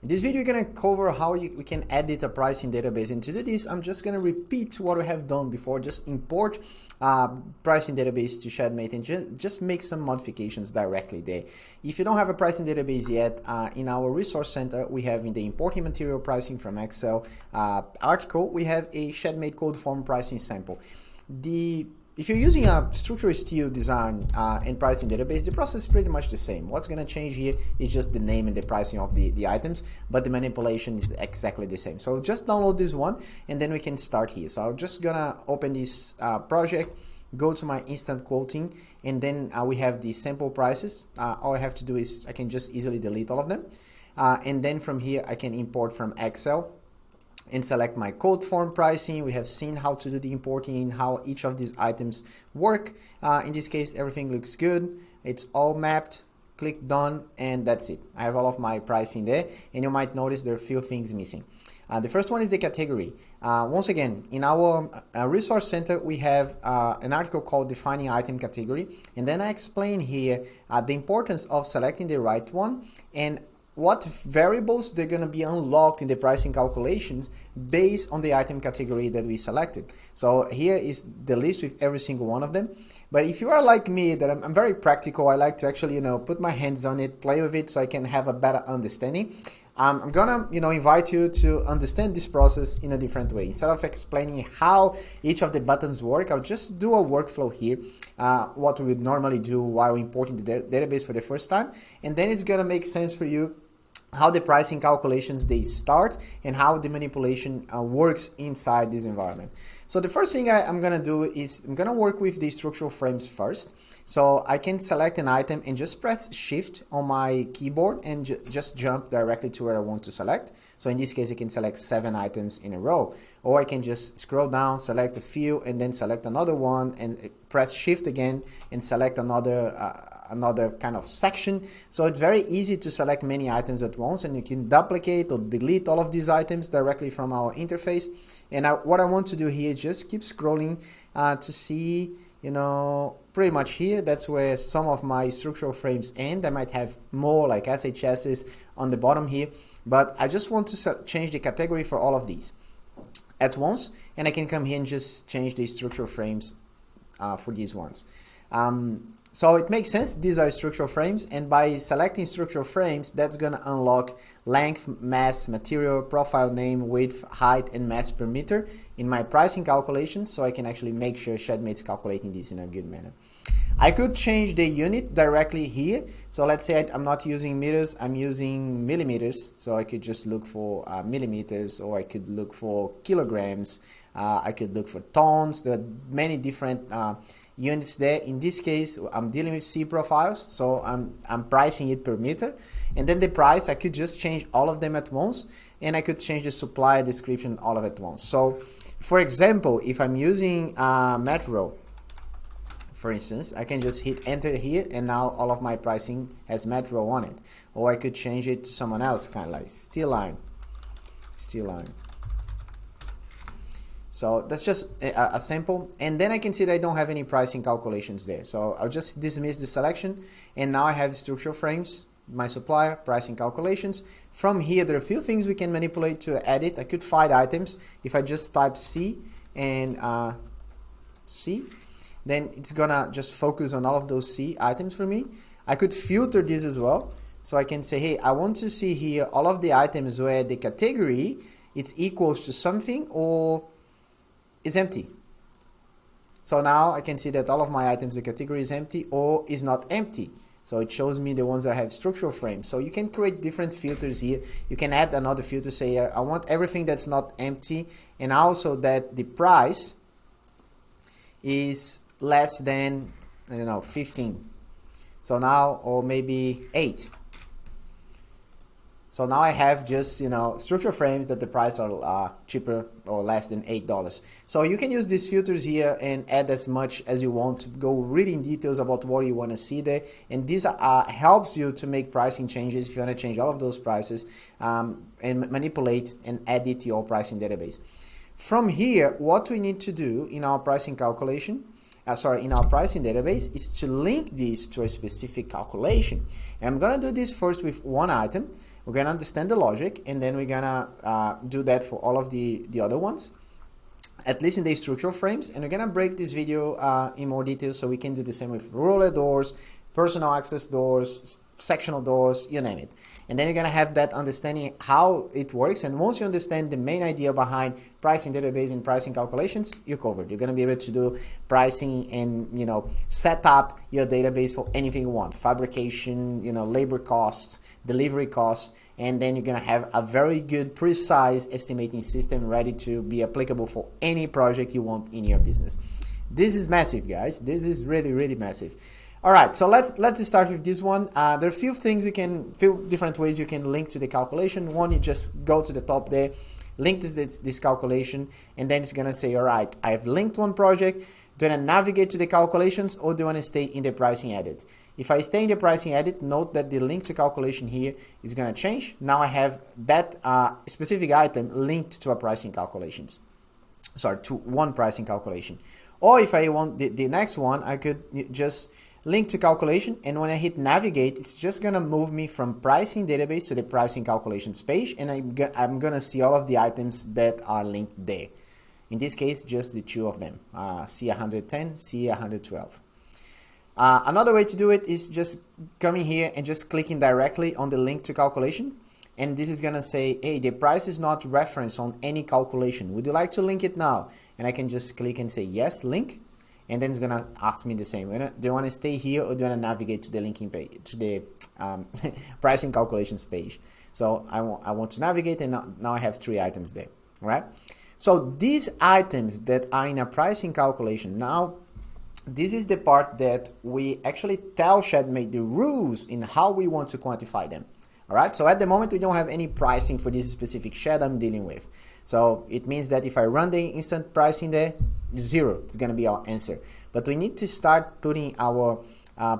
In this video, we're going to cover how we can edit a pricing database. And to do this, I'm just going to repeat what we have done before. Just import pricing database to Shedmate and just make some modifications directly there. If you don't have a pricing database yet, in our resource center, we have in the importing material pricing from Excel article, we have a Shedmate code form pricing sample. If you're using a structural steel design and pricing database, the process is pretty much the same. What's going to change here is just the name and the pricing of the items, but the manipulation is exactly the same. So just download this one and then we can start here. So I'm just going to open this project, go to my instant quoting, and then we have the sample prices. All I have to do is I can just easily delete all of them. And then from here, I can import from Excel and select my code form pricing. We have seen how to do the importing and how each of these items work. In this case, everything looks good. It's all mapped. Click done, and that's it. I have all of my pricing there, and you might notice there are a few things missing. The first one is the category. Once again, in our resource center, we have an article called Defining Item Category, and then I explain here the importance of selecting the right one and what variables they're going to be unlocked in the pricing calculations based on the item category that we selected. So here is the list with every single one of them. But if you are like me, that I'm very practical, I like to actually, put my hands on it, play with it so I can have a better understanding. I'm gonna, invite you to understand this process in a different way. Instead of explaining how each of the buttons work, I'll just do a workflow here, what we would normally do while importing the database for the first time. And then it's gonna make sense for you how the pricing calculations they start and how the manipulation works inside this environment. So the first thing I'm gonna do is I'm gonna work with the structural frames first. So I can select an item and just press shift on my keyboard and just jump directly to where I want to select. So in this case, I can select 7 items in a row, or I can just scroll down, select a few, and then select another one and press shift again and select another kind of section. So it's very easy to select many items at once, and you can duplicate or delete all of these items directly from our interface. And what I want to do here is just keep scrolling to see, pretty much here, that's where some of my structural frames end. I might have more like SHSs on the bottom here, but I just want to change the category for all of these at once, and I can come here and just change the structural frames for these ones. So it makes sense, these are structural frames, and by selecting structural frames, that's going to unlock length, mass, material, profile name, width, height, and mass per meter in my pricing calculations, so I can actually make sure Shedmate's calculating this in a good manner. I could change the unit directly here. So let's say I'm not using meters, I'm using millimeters. So I could just look for millimeters, or I could look for kilograms. I could look for tons. There are many different units there. In this case, I'm dealing with C profiles, so I'm pricing it per meter. And then the price, I could just change all of them at once, and I could change the supply description all of it at once. So for example, if I'm using Metro, for instance, I can just hit enter here, and now all of my pricing has Metro on it. Or I could change it to someone else, kind of like steel line. So that's just a sample, and then I can see that I don't have any pricing calculations there. So I'll just dismiss the selection, and now I have structural frames, my supplier, pricing calculations. From here, there are a few things we can manipulate to edit. I could find items. If I just type C and C, then it's gonna just focus on all of those C items for me. I could filter this as well. So I can say, hey, I want to see here all of the items where the category it's equals to something or is empty. So now I can see that all of my items, the category is empty or is not empty. So it shows me the ones that have structural frames. So you can create different filters here. You can add another filter, say I want everything that's not empty, and also that the price is less than 15. So now, or maybe 8. So now I have just, structural frames that the price are cheaper or less than $8. So you can use these filters here and add as much as you want to go really in details about what you want to see there. And this helps you to make pricing changes if you want to change all of those prices and manipulate and edit your pricing database. From here, what we need to do in our pricing calculation in our pricing database is to link this to a specific calculation. And I'm gonna do this first with one item. We're gonna understand the logic, and then we're gonna do that for all of the other ones, at least in the structural frames. And we're gonna break this video in more detail so we can do the same with roller doors, personal access doors, sectional doors, you name it. And then you're gonna have that understanding how it works. And once you understand the main idea behind pricing database and pricing calculations, you're covered. You're gonna be able to do pricing and, you know, set up your database for anything you want: fabrication, you know, labor costs, delivery costs, and then you're gonna have a very good, precise estimating system ready to be applicable for any project you want in your business. This is massive, guys. This is really, really massive. All right, so let's start with this one. There are a few different ways you can link to the calculation. One, you just go to the top there, link to this calculation, and then it's gonna say, all right, I've linked one project. Do I want to navigate to the calculations, or do I want to stay in the pricing edit? If I stay in the pricing edit, note that the link to calculation here is gonna change. Now I have that specific item linked to a pricing calculations. Sorry, to one pricing calculation. Or if I want the next one, I could just link to calculation, and when I hit navigate, it's just gonna move me from pricing database to the pricing calculations page, and I'm gonna see all of the items that are linked there. In this case, just the two of them, C110, C112. Another way to do it is just coming here and just clicking directly on the link to calculation, and this is gonna say, hey, the price is not referenced on any calculation. Would you like to link it now? And I can just click and say yes, link. And then it's gonna ask me the same. Do you want to stay here, or do you want to navigate to the linking page, to the pricing calculations page? So I want to navigate, and now I have 3 items there. All right. So these items that are in a pricing calculation, now this is the part that we actually tell Shedmate the rules in how we want to quantify them. All right. So at the moment we don't have any pricing for this specific shed I'm dealing with. So it means that if I run the instant pricing there, 0, it's gonna be our answer. But we need to start putting our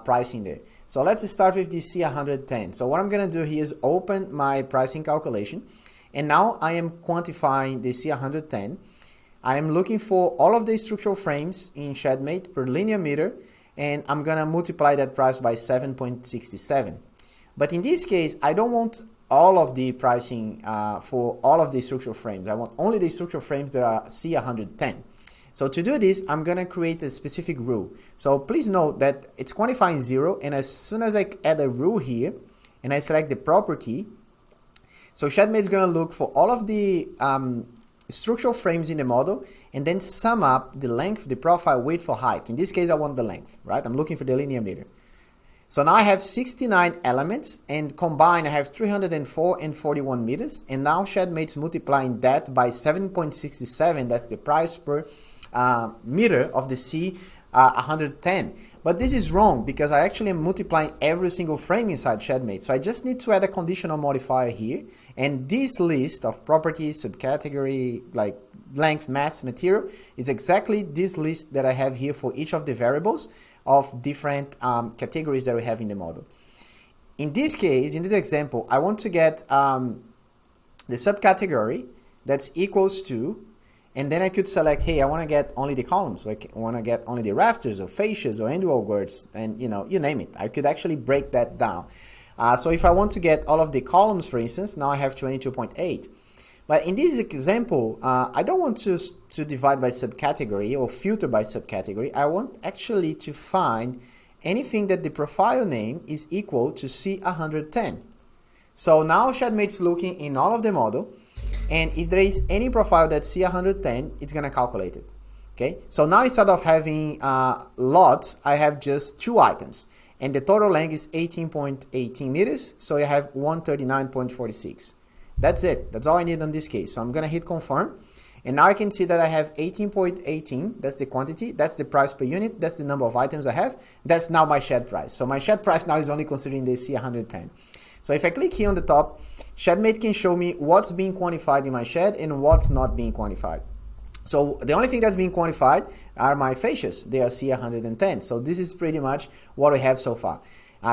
pricing there. So let's start with the C110. So what I'm gonna do here is open my pricing calculation, and now I am quantifying the C110. I am looking for all of the structural frames in Shedmate per linear meter, and I'm gonna multiply that price by 7.67. But in this case, I don't want all of the pricing for all of the structural frames. I want only the structural frames that are C110. So to do this, I'm gonna create a specific rule. So please note that it's quantifying 0, and as soon as I add a rule here, and I select the property, so Shedmate is gonna look for all of the structural frames in the model, and then sum up the length, the profile, width, or height. In this case, I want the length, right? I'm looking for the linear meter. So now I have 69 elements, and combined I have 304 and 41 meters, and now Shedmate's multiplying that by 7.67, that's the price per meter of the C110. But this is wrong, because I actually am multiplying every single frame inside Shedmate. So I just need to add a conditional modifier here, and this list of properties, subcategory, like length, mass, material, is exactly this list that I have here for each of the variables of different categories that we have in the model. In this case, in this example, I want to get the subcategory that's equals to, and then I could select, hey, I want to get only the columns, like I want to get only the rafters or fascias or end wall girts, and you name it. I could actually break that down. So if I want to get all of the columns, for instance, now I have 22.8. But in this example, I don't want to divide by subcategory or filter by subcategory. I want actually to find anything that the profile name is equal to C110. So now Shedmate's looking in all of the model, and if there is any profile that's C110, it's going to calculate it. Okay, so now instead of having lots, I have just 2 items, and the total length is 18.18 meters, so I have 139.46. That's it. That's all I need on this case. So I'm going to hit confirm. And now I can see that I have 18.18. That's the quantity. That's the price per unit. That's the number of items I have. That's now my shed price. So my shed price now is only considering the C110. So if I click here on the top, Shedmate can show me what's being quantified in my shed and what's not being quantified. So the only thing that's being quantified are my fascias. They are C110. So this is pretty much what we have so far.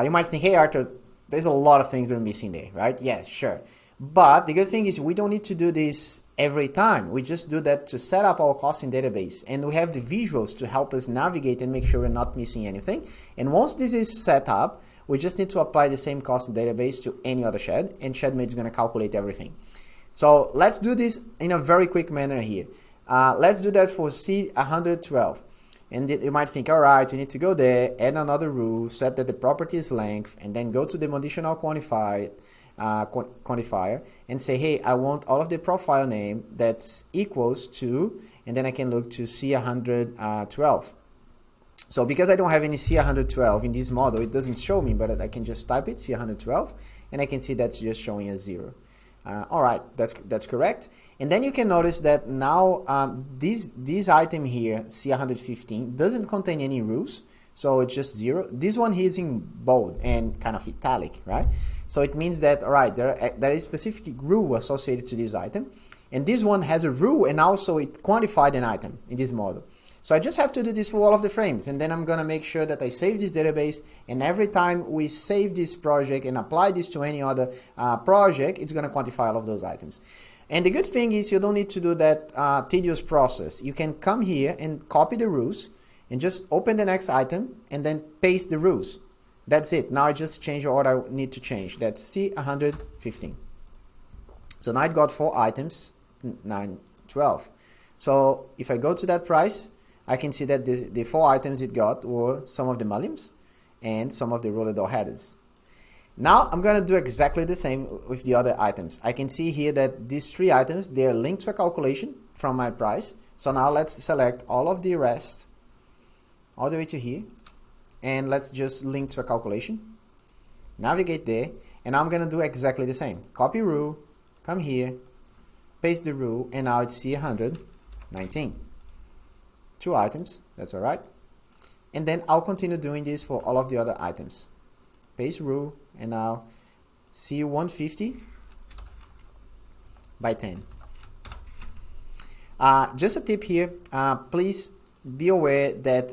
You might think, hey, Artur, there's a lot of things that are missing there, right? Yeah, sure. But the good thing is we don't need to do this every time. We just do that to set up our costing database, and we have the visuals to help us navigate and make sure we're not missing anything. And once this is set up, we just need to apply the same costing database to any other shed, and Shedmate is going to calculate everything. So let's do this in a very quick manner here. Let's do that for C112. And you might think, all right, you need to go there, add another rule, set that the property is length, and then go to the conditional quantifier and say, hey, I want all of the profile name that's equals to, and then I can look to C112. So because I don't have any C112 in this model, it doesn't show me, but I can just type it, C112, and I can see that's just showing a 0. All right, that's correct. And then you can notice that now this item here, C115, doesn't contain any rules. So it's just 0. This one here is in bold and kind of italic, right? So it means that, all right, there is a specific rule associated to this item. And this one has a rule, and also it quantified an item in this model. So I just have to do this for all of the frames, and then I'm going to make sure that I save this database, and every time we save this project and apply this to any other project, it's going to quantify all of those items. And the good thing is you don't need to do that tedious process. You can come here and copy the rules and just open the next item and then paste the rules. That's it. Now I just change what I need to change. That's C115. So now I got 4 items, 9, 12. So if I go to that price, I can see that the 4 items it got were some of the mullions and some of the roller door headers. Now I'm going to do exactly the same with the other items. I can see here that these 3 items, they are linked to a calculation from my price. So now let's select all of the rest all the way to here, and let's just link to a calculation, navigate there, and I'm going to do exactly the same. Copy rule, come here, paste the rule, and now it's C119. 2 items, that's all right. And then I'll continue doing this for all of the other items. Paste rule, and now C150 by 10. Just a tip here, please be aware that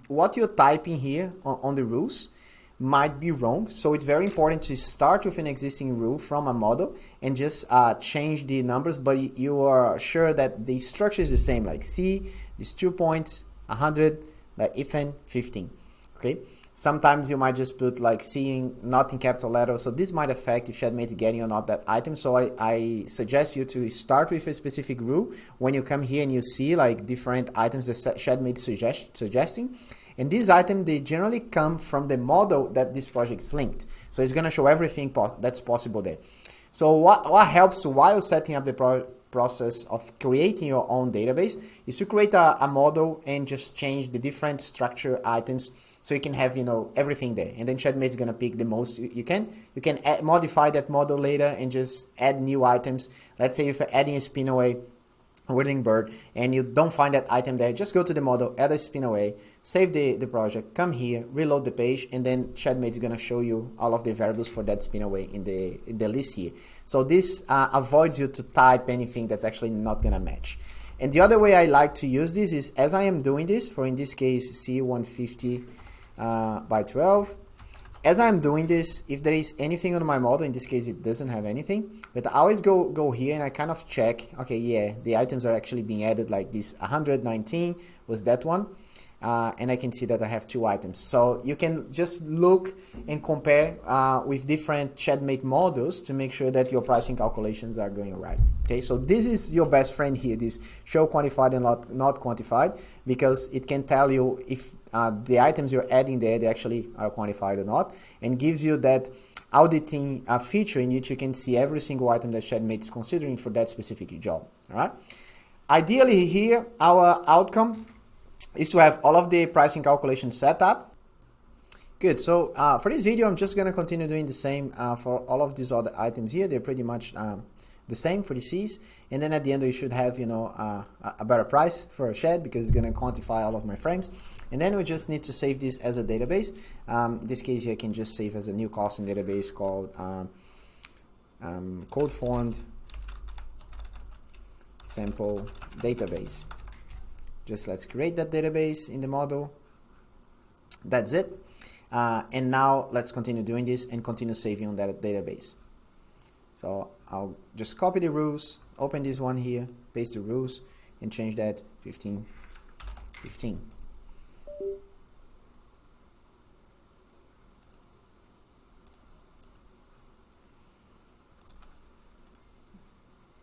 what you're typing here on the rules might be wrong. So it's very important to start with an existing rule from a model and just change the numbers, but you are sure that the structure is the same, like C, these 2 points, 100, like if and 15, okay? Sometimes you might just put like C not in capital letters, so this might affect if Shedmate is getting or not that item. So I suggest you to start with a specific rule when you come here and you see like different items that Shedmate suggesting. And these items, they generally come from the model that this project is linked. So it's going to show everything that's possible there. So what helps while setting up the process of creating your own database is to create a model and just change the different structure items so you can have, you know, everything there. And then Shedmate is going to pick the most you can. You can modify that model later and just add new items. Let's say if you're adding a spin away, whirling bird, and you don't find that item there, just go to the model, add a spin away, save the project, come here, reload the page, and then Shedmate is going to show you all of the variables for that spin away in the list here. So this avoids you to type anything that's actually not going to match. And the other way I like to use this is, as I am doing this, for in this case C150 by 12, as I'm doing this, if there is anything on my model, in this case it doesn't have anything, but I always go here and I kind of check, okay, yeah, the items are actually being added, like this 119 was that one, and I can see that I have 2 items. So you can just look and compare with different Shedmate models to make sure that your pricing calculations are going right. Okay, so this is your best friend here, this show quantified and not quantified, because it can tell you if the items you're adding there, they actually are quantified or not, and gives you that auditing feature in which you can see every single item that Shedmate is considering for that specific job. All right. Ideally here, our outcome is to have all of the pricing calculations set up. Good. So for this video, I'm just going to continue doing the same for all of these other items here. They're pretty much the same for the C's, and then at the end we should have, you know, a better price for a shed because it's going to quantify all of my frames. And then we just need to save this as a database. In this case here, I can just save as a new costing database called code formed sample database. Just let's create that database in the model. That's it. And now let's continue doing this and continue saving on that database. So I'll just copy the rules, open this one here, paste the rules, and change that 15, 15.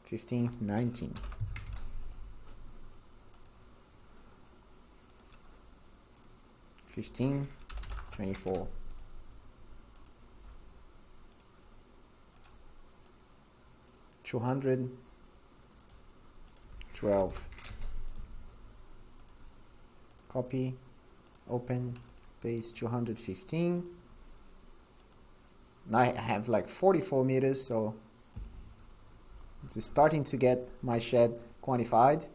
$15, $19. $15, $24. $200, $12. Copy, open, paste, 215. Now I have like 44 meters, so it's starting to get my shed quantified.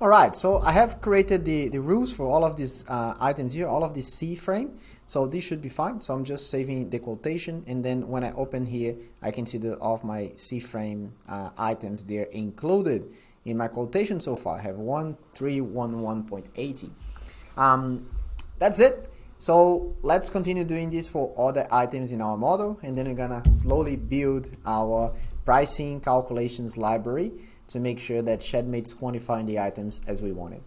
Alright, so I have created the rules for all of these items here, all of this C frame. So this should be fine. So I'm just saving the quotation, and then when I open here, I can see that all of my C frame items, they're included in my quotation so far. I have 1311.80. That's it. So let's continue doing this for other items in our model, and then we're gonna slowly build our pricing calculations library to make sure that Shedmate is quantifying the items as we want it.